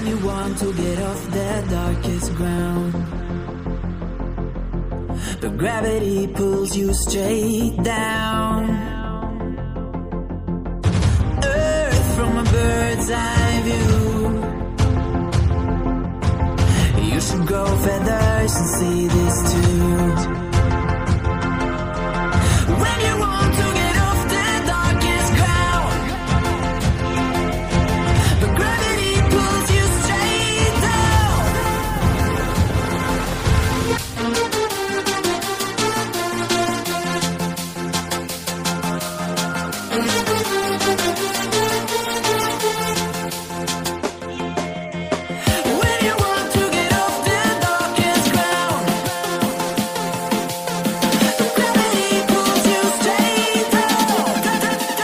When you want to get off that darkest ground, but gravity pulls you straight down. Earth from a bird's eye view. You should grow feathers and see this too. When you want to get off the darkest ground, but gravity pulls you straight down. When you want to get off the darkest ground, but gravity pulls you straight down. Clear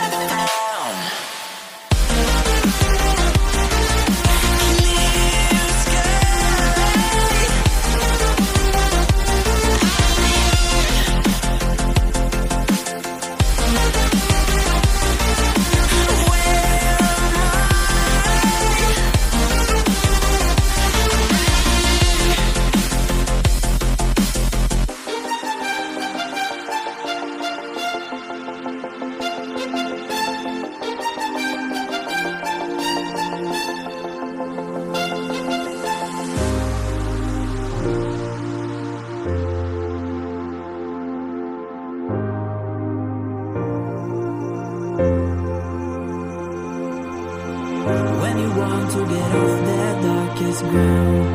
When you want to get off that darkest ground,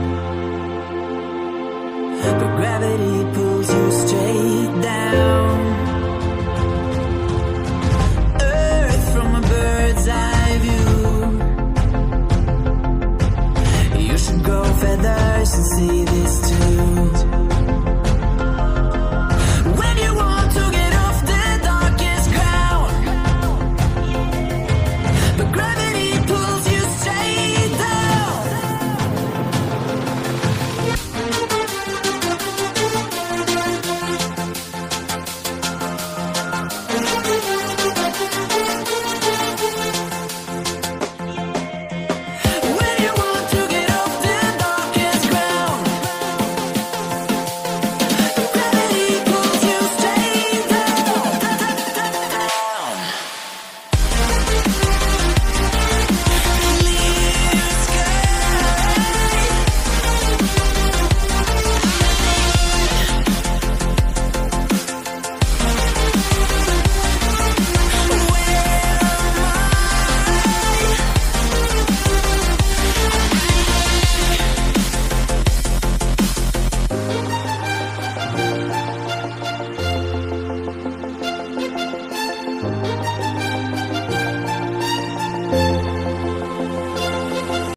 but gravity